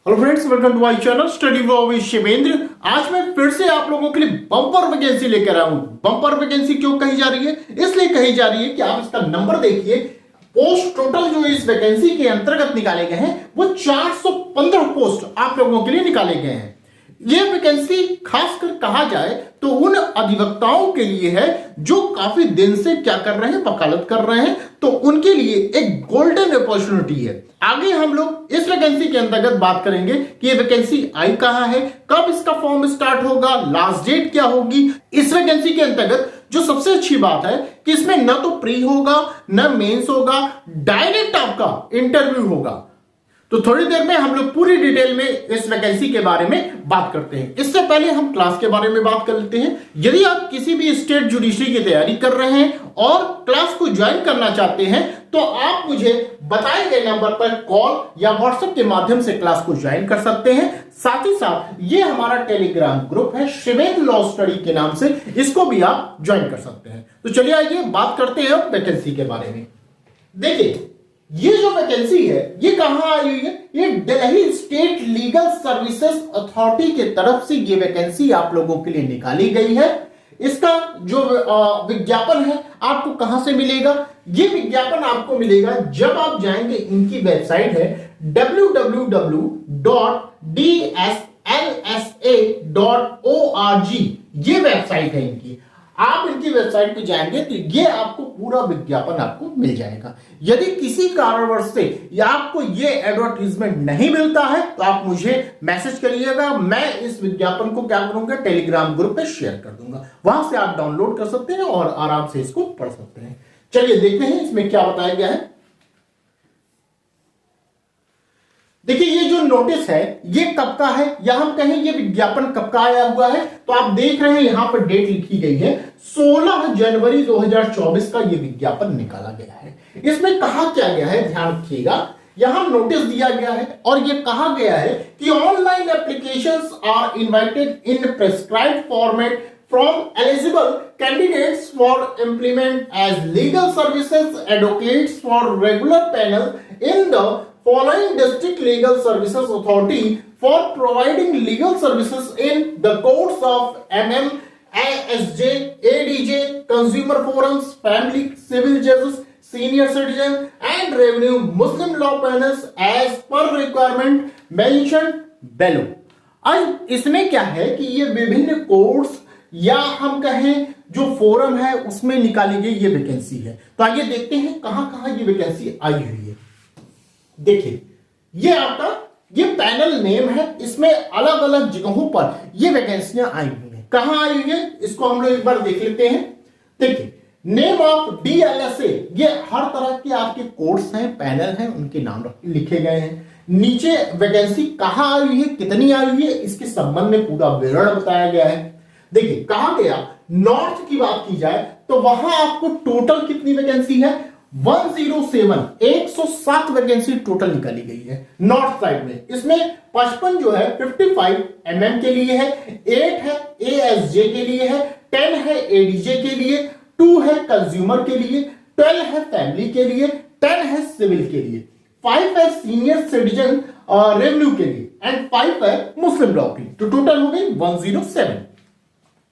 Hello friends, welcome to my channel study with Shivendra. आज मैं फिर से आप लोगों के लिए बम्पर वैकेंसी लेकर आया हूं। बम्पर वैकेंसी क्यों कही जा रही है? इसलिए कही जा रही है कि आप इसका नंबर देखिए। पोस्ट टोटल जो इस वैकेंसी के अंतर्गत निकाले गए हैं वो 415 पोस्ट आप लोगों के लिए निकाले गए हैं। यह वैकेंसी खासकर कहा जाए तो उन अधिवक्ताओं के लिए है जो काफी दिन से क्या कर रहे हैं, वकालत कर रहे हैं, तो उनके लिए एक गोल्डन अपॉर्चुनिटी है। आगे हम लोग इस वैकेंसी के अंतर्गत बात करेंगे कि ये वैकेंसी आई कहां है, कब इसका फॉर्म स्टार्ट होगा, लास्ट डेट क्या होगी। इस वैकेंसी के अंतर्गत जो सबसे अच्छी बात है कि इसमें न तो प्री होगा न मेंस होगा, डायरेक्ट आपका इंटरव्यू होगा। तो थोड़ी देर में हम लोग पूरी डिटेल में इस वैकेंसी के बारे में बात करते हैं। इससे पहले हम क्लास के बारे में बात कर लेते हैं। यदि आप किसी भी स्टेट जुडिशरी की तैयारी कर रहे हैं और क्लास को ज्वाइन करना चाहते हैं तो आप मुझे बताए गए नंबर पर कॉल या व्हाट्सएप के माध्यम से क्लास को ज्वाइन कर सकते हैं। साथ ही साथ ये हमारा टेलीग्राम ग्रुप है शिवेंद्र लॉ स्टडी के नाम से, इसको भी आप ज्वाइन कर सकते हैं। तो चलिए आइए बात करते हैं वैकेंसी के बारे में। देखिए, ये जो वैकेंसी है ये कहां आई हुई है? ये Delhi state legal services authority के तरफ से ये वैकेंसी आप लोगों के लिए निकाली गई है। इसका जो विज्ञापन है आपको कहां से मिलेगा? ये विज्ञापन आपको मिलेगा जब आप जाएंगे, इनकी वेबसाइट है www.dslsa.org। ये वेबसाइट है इनकी। आप इनकी वेबसाइट पे जाएंगे तो ये आपको पूरा विज्ञापन आपको मिल जाएगा। यदि किसी कारणवश से या आपको ये एडवर्टीजमेंट नहीं मिलता है तो आप मुझे मैसेज करिएगा, मैं इस विज्ञापन को क्या करूंगा, टेलीग्राम ग्रुप पे शेयर कर दूंगा। वहां से आप डाउनलोड कर सकते हैं और आराम से इसको पढ़ सकते हैं। चलिए देखते हैं इसमें क्या बताया गया है। देखिए, ये जो नोटिस है ये कब का है, या हम कहें ये विज्ञापन कब का आया हुआ है, तो आप देख रहे हैं यहां पर डेट लिखी गई है 16 जनवरी 2024 का ये विज्ञापन निकाला गया है। इसमें कहा क्या गया है, ध्यान रखिएगा। यहां नोटिस दिया गया है और ये कहा गया है कि online applications are invited in prescribed format from eligible candidates for employment as legal services advocates for regular panel in the following district legal services authority for providing legal services in the courts of MM, ASJ, ADJ, consumer forums, family, civil judges, senior citizen and revenue Muslim law panels as per requirement mentioned below। आज इसमें क्या है कि ये विभिन्न courts या हम कहें जो फोरम है उसमें निकाली गई ये वैकेंसी है। तो आइए देखते हैं कहां कहां ये वैकेंसी आई हुई है। देखिए, ये आपका ये पैनल नेम है, इसमें अलग अलग जगहों पर ये वैकेंसियां आई हुई हैं। कहां आई हुई है इसको हम लोग एक बार देख लेते हैं। देखिए, नेम ऑफ DLSA, ये हर तरह के आपके कोर्स हैं, पैनल हैं, उनके नाम लिखे गए हैं। नीचे वैकेंसी कहां आई हुई है, कितनी आई हुई है, इसके संबंध में पूरा विवरण बताया गया है। देखिए, कहा गया नॉर्थ की बात की जाए तो वहां आपको टोटल कितनी वैकेंसी है, 107 वैकेंसी टोटल निकाली गई है नॉर्थ साइड में। इसमें 55 जो है 55 MM के लिए है, 8 है ASJ के लिए है, 10 है ADJ के लिए, 2 है कंज्यूमर के लिए, 12 है फैमिली के लिए, 10 है सिविल के लिए, 5 है सीनियर सिटीजन रेवेन्यू के लिए एंड 5 है मुस्लिम लॉ के लिए। तो टोटल हो गई 107।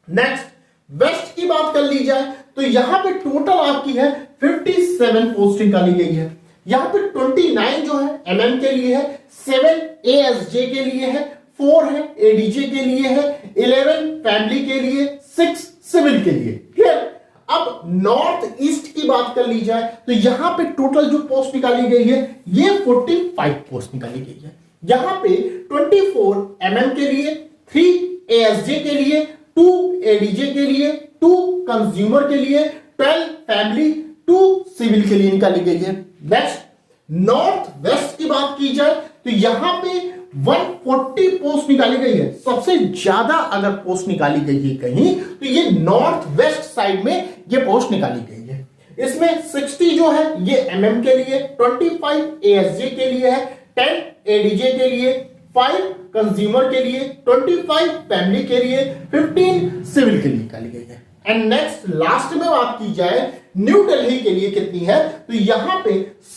नेक्स्ट, वेस्ट की बात कर ली जाए तो यहां पे टोटल आपकी है 57 पोस्ट निकाली गई है। यहां पे 29 जो है MM के लिए है, 7 ASJ के लिए है, 4 है ADJ के लिए है, 11 फैमिली के लिए, 6 सिविल के लिए। क्लियर? अब नॉर्थ ईस्ट की बात कर ली जाए तो यहां पे टोटल जो पोस्ट निकाली गई है ये 45 पोस्ट निकाली गई है। यहां पे 24 MM के लिए, 3 ASJ के लिए, 2 ADJ के लिए, 2 कंज्यूमर के लिए, 12 फैमिली, 2 सिविल के लिए निकाली गई है। नेक्स्ट, नॉर्थ वेस्ट की बात की जाए तो यहां पे 140 पोस्ट निकाली गई है। सबसे ज्यादा अगर पोस्ट निकाली गई है कहीं तो ये नॉर्थ वेस्ट साइड में ये पोस्ट निकाली गई है। इसमें 60 जो है ये MM के लिए, 25 ASJ के लिए है, 10 ADJ के लिए, 5 कंज्यूमर के लिए, 25 फैमिली के लिए, 15 सिविल के लिए निकाली गई है। एंड नेक्स्ट लास्ट में बात की जाए न्यू दिल्ली के लिए कितनी है, तो यहां पे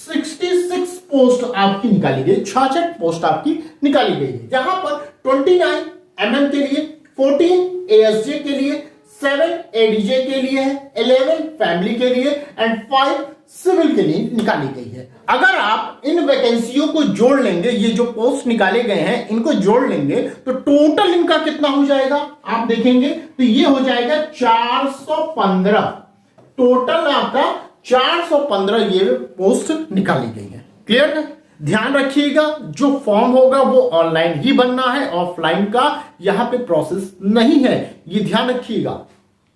66 पोस्ट आपकी निकाली गई, 66 पोस्ट आपकी निकाली गई है, जहां पर 29 MM के लिए, 14 ASJ के लिए, 7 ADJ के लिए है, 11 फैमिली के लिए एंड 5 सिविल के लिए निकाली गई है। अगर आप इन वैकेंसियों को जोड़ लेंगे, ये जो पोस्ट निकाले गए हैं इनको जोड़ लेंगे तो टोटल इनका कितना हो जाएगा आप देखेंगे तो ये हो जाएगा 415। टोटल आपका 415 ये पोस्ट निकाली गई है। क्लियर है? ध्यान रखिएगा, जो फॉर्म होगा वो ऑनलाइन ही बनना है, ऑफलाइन का यहां पे प्रोसेस नहीं है, ये ध्यान रखिएगा।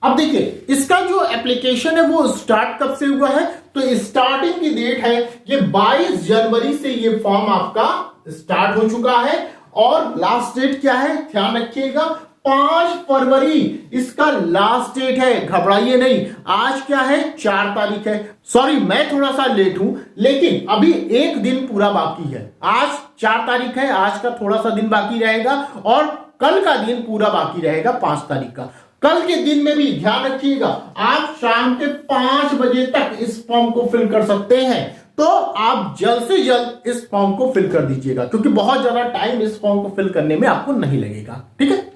अब देखिए इसका जो एप्लीकेशन है वो स्टार्ट कब से हुआ है, तो स्टार्टिंग की डेट है ये 22 जनवरी से ये फॉर्म आपका स्टार्ट हो चुका है और लास्ट डेट क्या है ध्यान रखिएगा 5 फरवरी इसका लास्ट डेट है। घबराइए नहीं, आज क्या है 4 तारीख है, सॉरी मैं थोड़ा सा लेट हूं लेकिन अभी एक दिन पूरा बाकी है। आज 4 तारीख है, आज का थोड़ा सा दिन बाकी रहेगा और कल का दिन पूरा बाकी रहेगा 5 तारीख का। कल के दिन में भी ध्यान रखिएगा आप शाम के 5 बजे तक इस फॉर्म को फिल कर सकते हैं, तो आप जल्द से जल्द इस फॉर्म को फिल कर दीजिएगा क्योंकि बहुत ज्यादा टाइम इस फॉर्म को फिल करने में आपको नहीं लगेगा। ठीक है,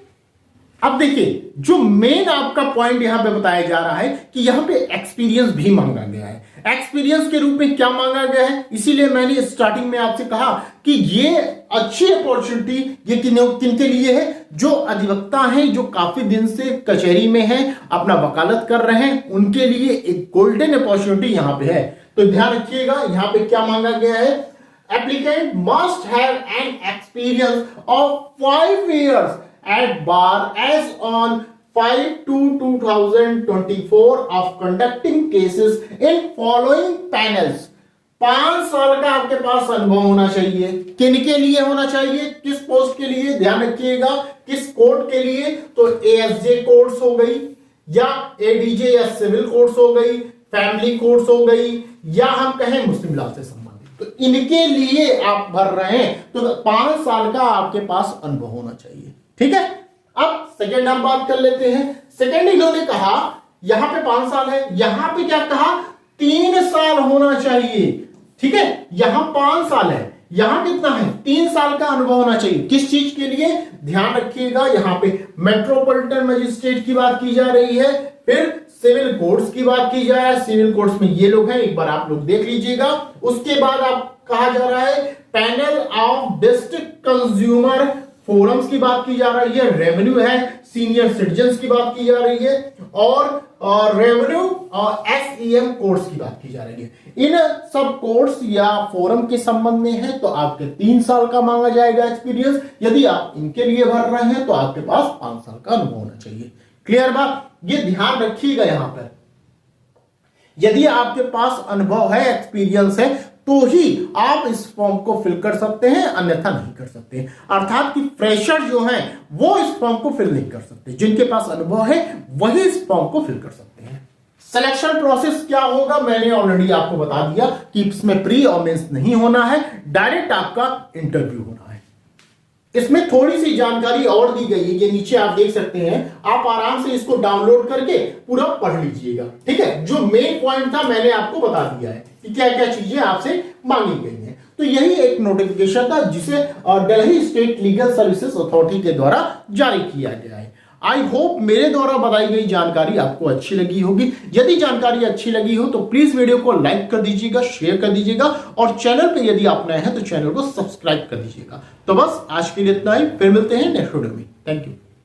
अब देखिए जो मेन आपका पॉइंट यहां पे बताया जा रहा है कि यहां पे एक्सपीरियंस भी मांगा गया है। एक्सपीरियंस के रूप में क्या मांगा गया है, इसीलिए मैंने स्टार्टिंग में आपसे कहा कि ये अच्छी अपॉर्चुनिटी ये किनके लिए है, जो अधिवक्ता हैं जो काफी दिन से कचहरी में हैं, अपना वकालत कर रहे हैं, उनके लिए एक गोल्डन अपॉर्चुनिटी यहां पे है। तो ध्यान रखिएगा यहां पे क्या मांगा गया है, applicant must have an experience of 5 years at bar as on 5/2/2024 of conducting cases in following panels। 5 साल का आपके पास अनुभव होना चाहिए। किनके लिए होना चाहिए, किस पोस्ट के लिए, ध्यान रखिएगा किस कोर्ट के लिए, तो ASJ कोर्ट्स हो गई या ADJ या सिविल कोर्ट्स हो गई, फैमिली कोर्ट्स हो गई या हम कहें मुस्लिम लॉ से संबंधित, तो इनके लिए आप भर रहे हैं तो 5 साल का आपके पास अनुभव होना चाहिए। ठीक है, अब सेकेंड हम बात कर लेते हैं। सेकेंड इन्होंने कहा यहां पे 5 साल है, यहां पे क्या कहा 3 साल होना चाहिए। ठीक है, यहां 5 साल है, यहां कितना है 3 साल का अनुभव होना चाहिए। किस चीज के लिए ध्यान रखिएगा, यहां पे मेट्रोपॉलिटन मजिस्ट्रेट की बात की जा रही है, फिर सिविल कोर्ट्स की बात की जा रही है, सिविल कोर्ट्स में ये लोग हैं, एक बार आप लोग देख लीजिएगा। उसके बाद आप कहा जा रहा है panel of district consumer forums की बात की जा रही है, रेवेन्यू है, सीनियर सिटीजन्स की बात की जा रही है और रेवेन्यू और SEM कोर्ट्स की बात की जा रही है। इन सब कोर्ट्स या फोरम के संबंध में है तो आपके 3 साल का मांगा जाएगा एक्सपीरियंस। यदि आप इनके लिए भर रहे हैं तो आपके पास 5 साल का अनुभव होना चाहिए। क्लियर बात, ये ध्यान रखिएगा। यहां पर यदि आपके पास अनुभव है, एक्सपीरियंस है तो ही आप इस फॉर्म को फिल कर सकते हैं, अन्यथा नहीं कर सकते। अर्थात कि फ्रेशर जो हैं वो इस फॉर्म को फिल नहीं कर सकते, जिनके पास अनुभव है वही इस फॉर्म को फिल कर सकते हैं। सिलेक्शन प्रोसेस क्या होगा मैंने ऑलरेडी आपको बता दिया कि इसमें प्री और मेंस नहीं होना है, डायरेक्ट आपका इंटरव्यू होना है। इसमें थोड़ी सी जानकारी और दी गई है, ये नीचे आप देख सकते हैं, आप आराम से इसको डाउनलोड करके पूरा पढ़ लीजिएगा। ठीक है, जो मेन पॉइंट था मैंने आपको बता दिया है कि क्या क्या चीजें आपसे मांगी गई हैं। तो यही एक नोटिफिकेशन था जिसे Delhi state legal services authority के द्वारा जारी किया गया है। आई होप मेरे द्वारा बताई गई जानकारी आपको अच्छी लगी होगी। यदि जानकारी अच्छी लगी हो तो प्लीज वीडियो को लाइक कर दीजिएगा, शेयर कर दीजिएगा और चैनल पे यदि आप नए हैं तो चैनल को सब्सक्राइब कर दीजिएगा। तो बस आज के लिए इतना ही, फिर मिलते हैं नेक्स्ट वीडियो में। Thank you.